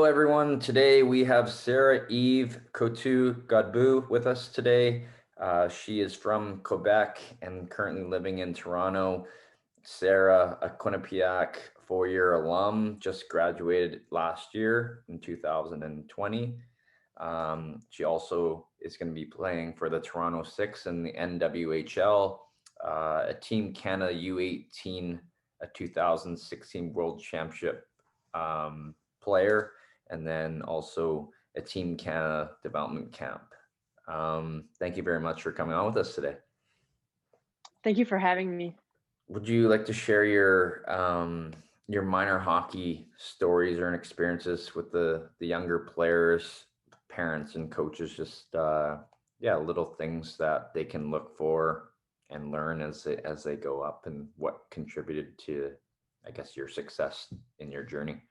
everyone. Today we have Sarah Eve Cotu Godbout with us today. She is from Quebec and currently living in Toronto. Sarah, a Quinnipiac four-year alum, just graduated last year in 2020. She also is going to be playing for the Toronto Six in the NWHL, a Team Canada U18, a 2016 World Championship player, and then also a Team Canada development camp. Thank you very much for coming on with us today. Thank you for having me. Would you like to share your minor hockey stories or experiences with the younger players, parents, and coaches? Just little things that they can look for and learn as they go up, and what contributed to, I guess, your success in your journey.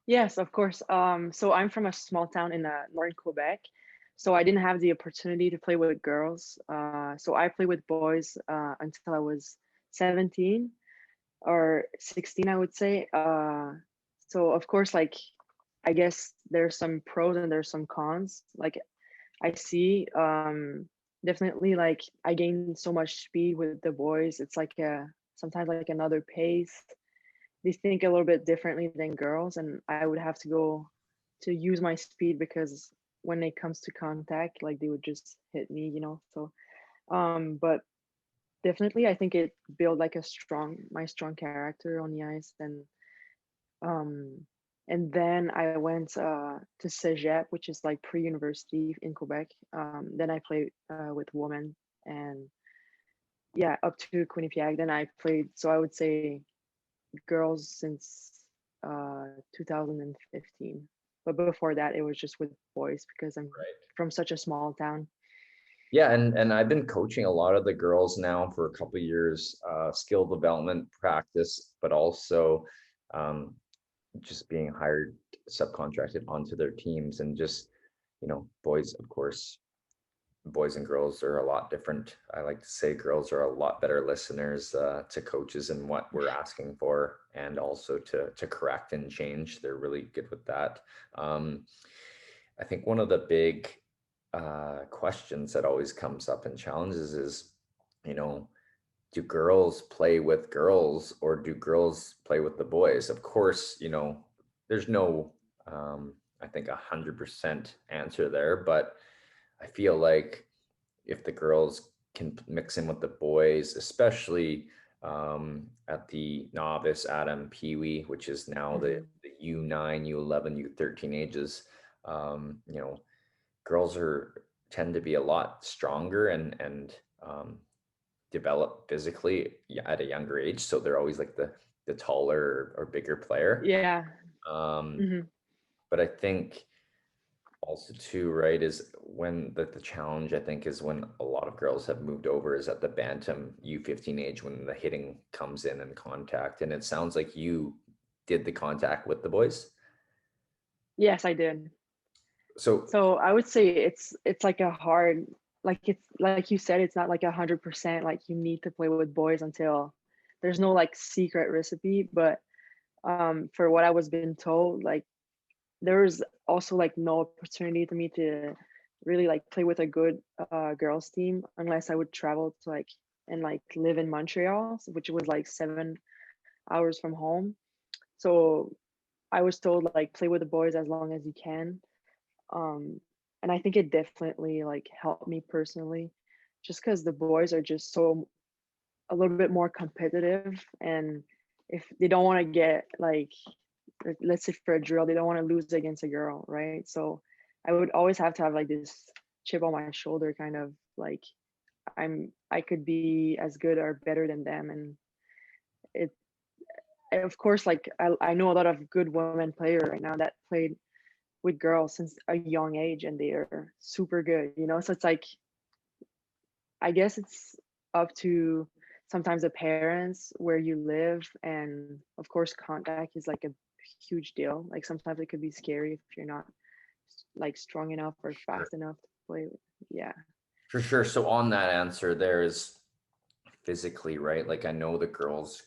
Yes, of course. So I'm from a small town in northern Quebec. So I didn't have the opportunity to play with girls. So I played with boys until I was 17 or 16, I would say. So of course, like I guess there's some pros and there's some cons. Like I see, definitely like I gained so much speed with the boys. It's like a sometimes like another pace. They think a little bit differently than girls, and I would have to go to use my speed because when it comes to contact, like they would just hit me. So but definitely I think it built like a strong character on the ice. Um and then I went to Cégep, which is like pre-university in Quebec. Then I played with women, and yeah, up to Quinnipiac. Then I played, so I would say girls since 2015. But before that, it was just with boys because I'm Right. from such a small town. Yeah, and I've been coaching a lot of the girls now for a couple of years, skill development practice, but also um, just being hired, subcontracted onto their teams, and just, boys, of course, boys and girls are a lot different. I like to say girls are a lot better listeners to coaches and what we're asking for, and also to correct and change. They're really good with that. Um, I think one of the big questions that always comes up in challenges is, you know, do girls play with girls or do girls play with the boys? Of course, there's no, I think, 100% answer there, but I feel like if the girls can mix in with the boys, especially at the novice, Adam, Pee Wee, which is now Mhm. the U9, U11, U13 ages, girls tend to be a lot stronger and develop physically at a younger age. So they're always like the taller or bigger player. Yeah. Um, Hmm. but I think also too, right, is when the challenge, I think, is when a lot of girls have moved over is at the bantam U15 age, when the hitting comes in and contact. And it sounds like you did the contact with the boys. Yes, I did. So So I would say it's like a hard, like it's like you said, it's not like 100% like you need to play with boys until there's no like secret recipe. But for what I was being told, like there was also like no opportunity to me to really like play with a good girls team unless I would travel to like and like live in Montreal, which was like 7 hours from home. So I was told like play with the boys as long as you can. um and I think it definitely like helped me personally, just because the boys are just so a little bit more competitive, and if they don't want to get like, let's say for a drill, they don't want to lose against a girl, right? So I would always have to have like this chip on my shoulder, kind of like I could be as good or better than them. And it and of course, like I know a lot of good women player right now that played with girls since a young age, and they are super good. So it's like I guess it's up to sometimes the parents where you live, and of course contact is like a huge deal. Like sometimes it could be scary if you're not like strong enough or sure. fast enough to play with. Yeah. For sure. So on that answer, there's physically, right? Like I know the girls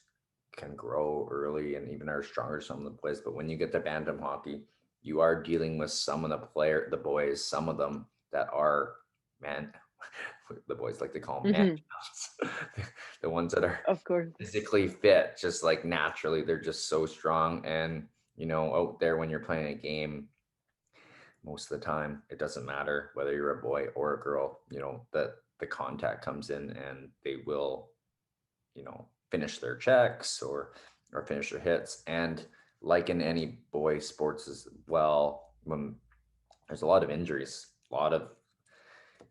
can grow early and even are stronger some of the boys. But when you get to bantam hockey, you are dealing with some of the boys, some of them that are man, the boys like to call them man Hmm. counts. The ones that are Of course. physically fit, just like naturally, they're just so strong. And out there when you're playing a game, most of the time it doesn't matter whether you're a boy or a girl, that the contact comes in and they will finish their checks or finish their hits. And like in any boy sports as well, when there's a lot of injuries, a lot of,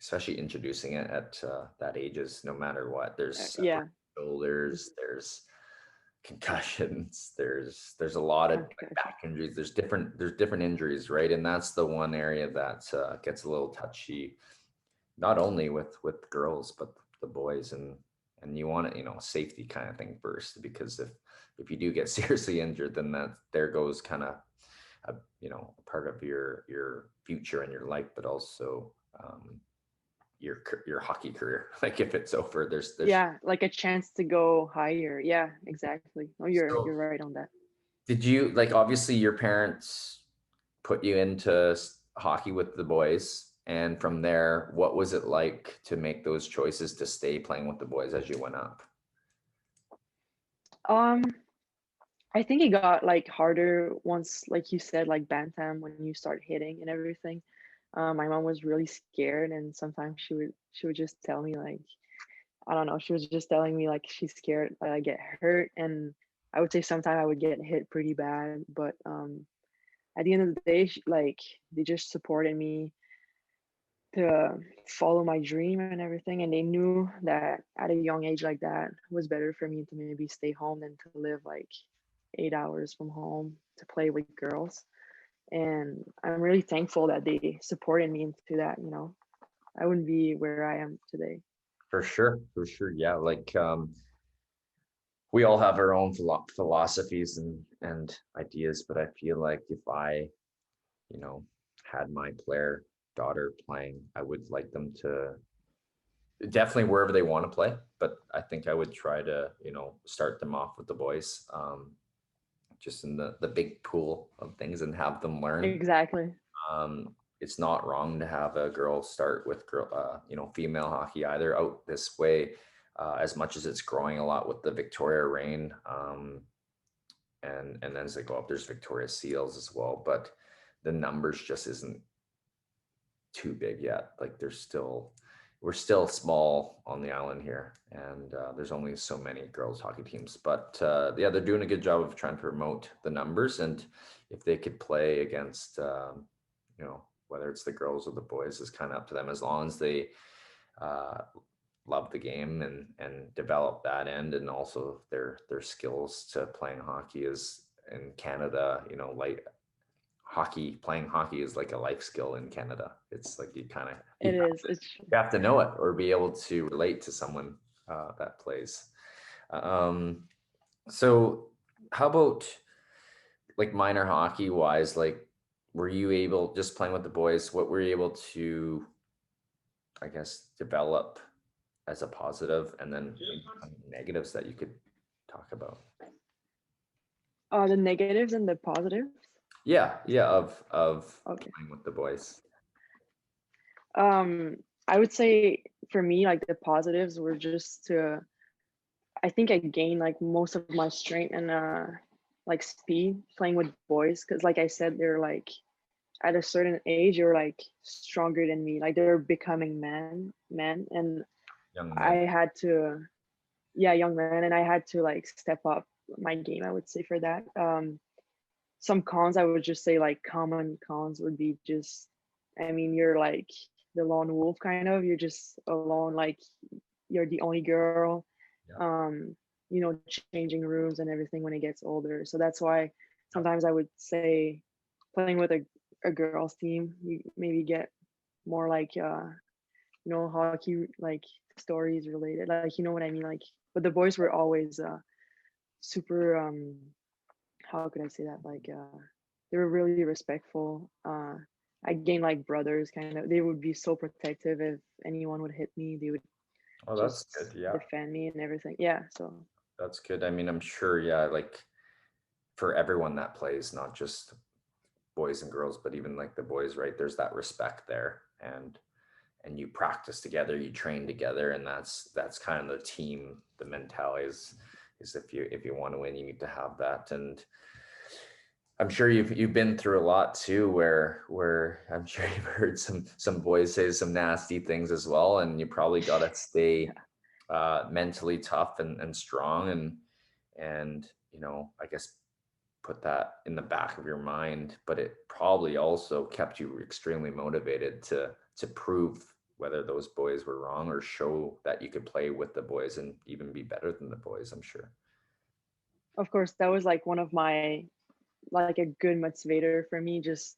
especially introducing it at that ages, no matter what, there's separate Yeah. shoulders, there's concussions, there's a lot of like Concussion. back injuries, there's different injuries, right? And that's the one area that gets a little touchy, not only with girls but the boys. And you want it, safety kind of thing first, because if you do get seriously injured, then that there goes kind of a part of your future and your life, but also your hockey career. Like if it's over, there's Yeah, like a chance to go higher. Yeah, exactly. Oh, you're so. right on that. Did you, like, obviously your parents put you into hockey with the boys, and from there, what was it like to make those choices to stay playing with the boys as you went up? Um, I think it got like harder once, like you said, like bantam when you start hitting and everything. My mom was really scared, and sometimes she would just tell me like, I don't know, she was just telling me like she's scared that I get hurt, and I would say sometimes I would get hit pretty bad. But at the end of the day, like they just supported me to follow my dream and everything, and they knew that at a young age like that it was better for me to maybe stay home than to live like 8 hours from home to play with girls. And I'm really thankful that they supported me into that. I wouldn't be where I am today. For sure, for sure. Yeah, like we all have our own philosophies and ideas, but I feel like if I, you know, had my player daughter playing, I would like them to definitely wherever they want to play, but I think I would try to, start them off with the boys, just in the big pool of things, and have them learn. Exactly. It's not wrong to have a girl start with female hockey either out this way, as much as it's growing a lot with the Victoria Reign, and then as they go up, there's Victoria Seals as well, but the numbers just isn't too big yet. Like we're still small on the island here, and there's only so many girls hockey teams. But yeah, they're doing a good job of trying to promote the numbers, and if they could play against, whether it's the girls or the boys, is kind of up to them, as long as they uh, love the game and develop that end, and also their skills to playing hockey is in Canada. Like playing hockey is like a life skill in Canada. It's like It is. It's you have to know it or be able to relate to someone that plays. Um, so how about like minor hockey wise? Like, were you able, just playing with the boys, what were you able to, I guess, develop as a positive, and then maybe some negatives that you could talk about? the negatives and the positives. Yeah, yeah, of Okay. playing with the boys. Um, I would say for me, like the positives were just to, I think I gained like most of my strength and like speed playing with boys, because like I said, they're like at a certain age you're like stronger than me, like they're becoming men, and Young I men. had to, yeah, young men, and I had to like step up my game, I would say, for that. Some cons I would just say, like common cons would be just, I mean, you're like the lone wolf kind of, you're just alone, like you're the only girl, Yeah. um changing rooms and everything when it gets older. So that's why Yeah. sometimes I would say playing with a girls team, you maybe get more like hockey like stories related, like, you know what I mean, like, but the boys were always super, how could I say that, like they were really respectful. I gained like brothers kind of, they would be so protective. If anyone would hit me, they would Oh, that's just good. Yeah. defend me and everything. Yeah, so That's good. I mean, I'm sure, yeah, like for everyone that plays, not just boys and girls, but even like the boys, right? There's that respect there, and you practice together, you train together, and that's kind of the team. The mentality is if you want to win, you need to have that. And I'm sure you've been through a lot too, where I'm sure you've heard some boys say some nasty things as well, and you probably got to stay Yeah, mentally tough and strong, and I guess put that in the back of your mind, but it probably also kept you extremely motivated to prove whether those boys were wrong or show that you could play with the boys and even be better than the boys, I'm sure. of course, that was like one of my like a good motivator for me, just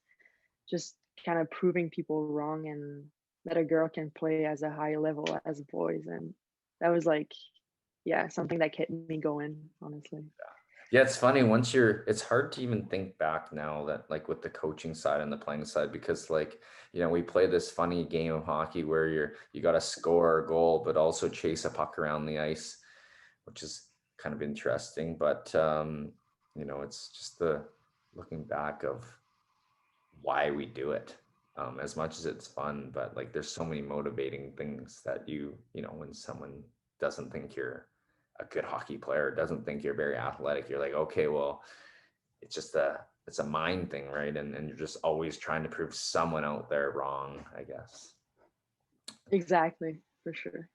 kind of proving people wrong and that a girl can play as a high level as boys. And that was like, yeah, something that kept me going, honestly. Yeah, it's funny once it's hard to even think back now that like with the coaching side and the playing side, because like, we play this funny game of hockey where you got to score a goal, but also chase a puck around the ice, which is kind of interesting. But, it's just the looking back of why we do it, as much as it's fun, but like there's so many motivating things that when someone doesn't think you're a good hockey player, doesn't think you're very athletic, you're like, okay, well, it's a mind thing, right? And you're just always trying to prove someone out there wrong, I guess. Exactly, for sure.